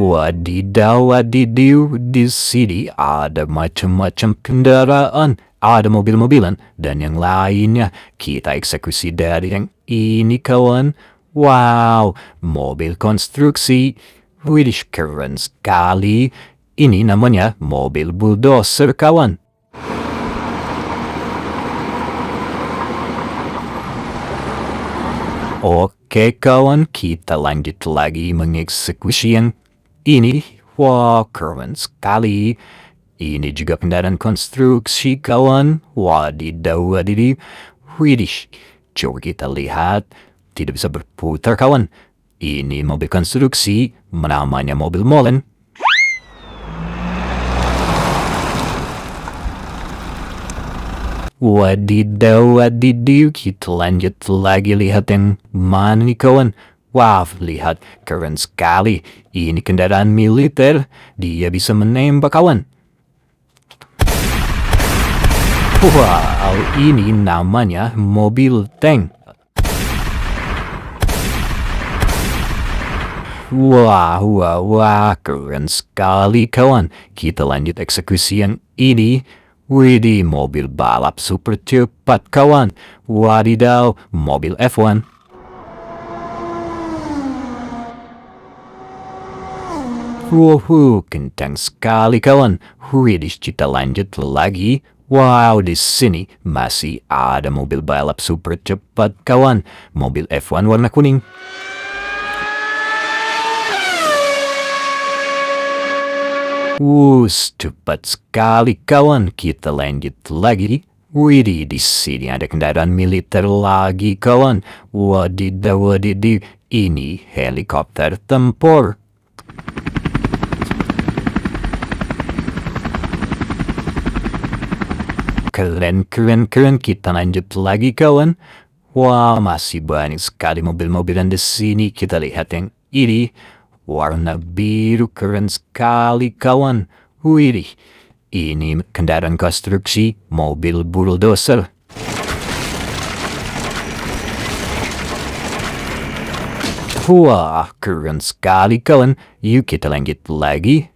Wadidaw, wadidiw, di sini ada macam-macam kendaraan. Ada mobil-mobilan dan yang lainnya. Kita eksekusi dari yang ini, kawan. Wow, mobil konstruksi. Widih, keren sekali. Ini namanya mobil bulldozer, kawan. Oke, kawan, kita lanjut lagi mengeksekusi yang ini. Wah, keren sekali. Ini juga kendaraan konstruksi, kawan. Wadidaw, wadidiw. Widih, coba kita lihat. Tidak bisa berputar, kawan. Ini mobil konstruksi, namanya Mobil Molen. Wadidaw, wadidiw, kita lanjut lagi lihat yang mana nih, kawan. Wah, lihat, keren sekali. Ini kendaraan militer, dia bisa menembak, kawan. Wow, ini namanya mobil tank. Wah, keren sekali, kawan. Kita lanjut eksekusi yang ini. Widih, mobil balap super cepat, kawan. Wadidaw, mobil F1. Kencang sekali, kawan. Widih, kita lanjut lagi. Wow, di sini masih ada mobil balap super cepat, kawan. Mobil F1 warna kuning. Cepat sekali, kawan. Kita lanjut lagi. Widih, di sini ada kendaraan militer lagi, kawan. Wadidaw, wadidiw. Ini helikopter tempur. Keren. Kita lanjut lagi, kawan. Wah, masih banyak sekali mobil-mobilan di sini. Kita lihat yang ini. Warna biru, keren sekali, kawan. Widih, ini kendaraan konstruksi mobil bulldozer. Wah, keren sekali, kawan. Yuk kita lanjut lagi.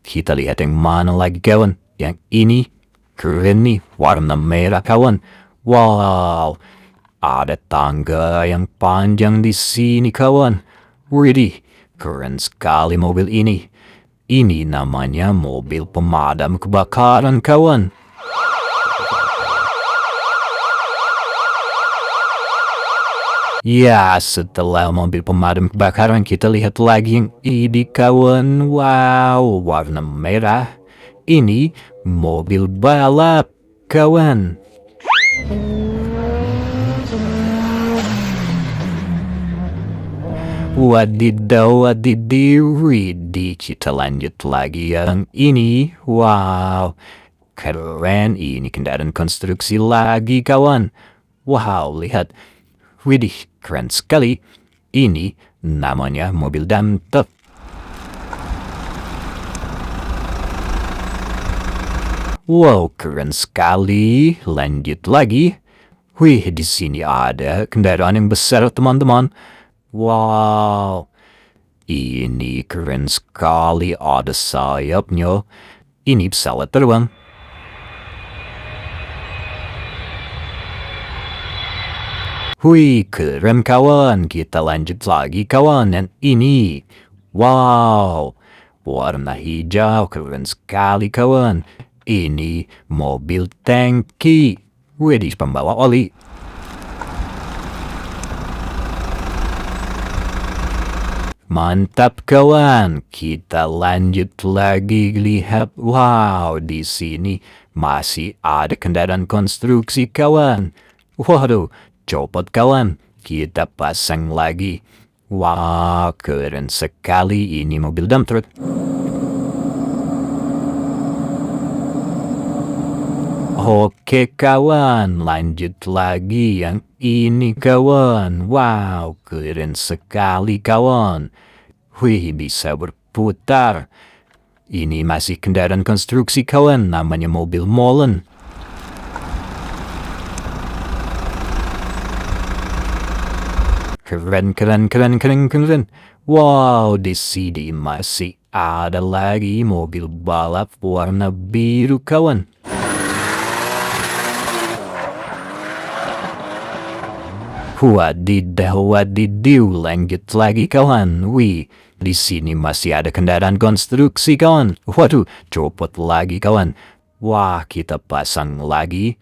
Kita lihat yang mana lagi, kawan. Yang ini, keren nih, warna merah, kawan. Wow, ada tangga yang panjang di sini, kawan. Widih, keren sekali mobil ini. Ini namanya mobil pemadam kebakaran, kawan. Ya, setelah mobil pemadam kebakaran, kita lihat lagi yang ini, kawan. Wow, warna merah. Ini mobil balap, kawan. Wadidaw, wadidiw, widih, kita lanjut lagi yang ini. Wow, keren, ini kendaraan konstruksi lagi, kawan. Wow, lihat. Widih, keren sekali. Ini namanya mobil Damkar. Wow, keren sekali. Lanjut lagi. Wih, di sini ada kendaraan yang besar, teman-teman. Wow, ini keren sekali, ada sayapnya. Ini pesawat terbang. Wih, keren, kawan. Kita lanjut lagi, kawan. Dan ini, wow, warna hijau, keren sekali, kawan. Ini mobil tangki. Widih, pembawa oli. Mantap, kawan. Kita lanjut lagi lihat. Wow, di sini masih ada kendaraan konstruksi, kawan. Waduh, copot, kawan. Kita pasang lagi. Wow, keren sekali. Ini mobil dump truck. Oke, kawan. Lanjut lagi yang ini, kawan. Wow, keren sekali, kawan. Wih, bisa berputar. Ini masih kendaraan konstruksi, kawan. Namanya Mobil Molen. Keren, keren, keren, keren, keren. Wow, di sini masih ada lagi mobil balap warna biru, kawan. Wadidiw, lanjut lagi, kawan. Wih, di sini masih ada kendaraan konstruksi, kawan. Waduh, copot lagi, kawan. Wah, kita pasang lagi.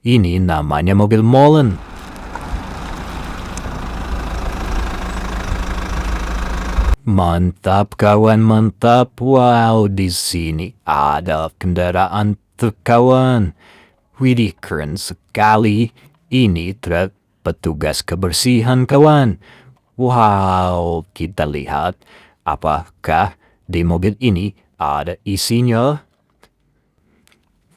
Ini namanya mobil molen. Mantap, kawan, mantap. Wow, di sini ada kendaraan truk, kawan. Widih, keren sekali. Ini truk petugas kebersihan, kawan. Wow, kita lihat apakah di mobil ini ada isinya.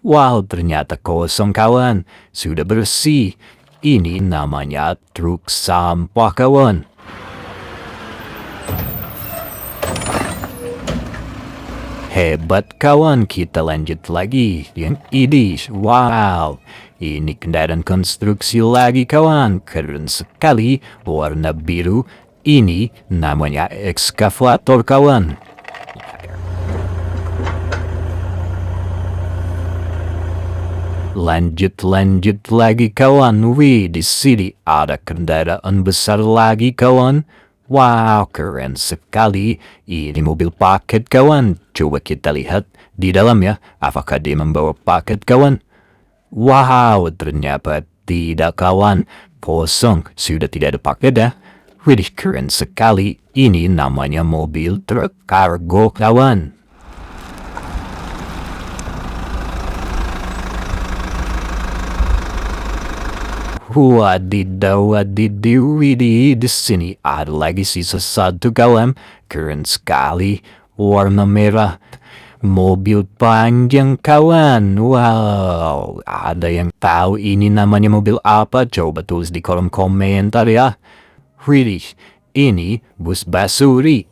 Wow, ternyata kosong, kawan. Sudah bersih. Ini namanya truk sampah, kawan. Hebat, kawan. Kita lanjut lagi yang ini. Wow, ini kendaraan konstruksi lagi, kawan. Keren sekali, warna biru. Ini namanya Excavator, kawan. Lanjut lagi, kawan. Wih, di sini ada kendaraan besar lagi, kawan. Wow, keren sekali. Ini mobil paket, kawan. Coba kita lihat di dalam ya. Apakah dia membawa paket, kawan? Wow, ternyata tidak, kawan. Kosong, sudah tidak ada paket ya. Widih, keren sekali. Ini namanya mobil truk kargo, kawan. Wadidaw, widih, di sini ada lagi sisa satu, kawan. Keren sekali, warna merah. Mobil panjang, kawan. Wow, ada yang tahu ini namanya mobil apa? Coba tulis di kolom komentar ya. Widih, ini bus basuri.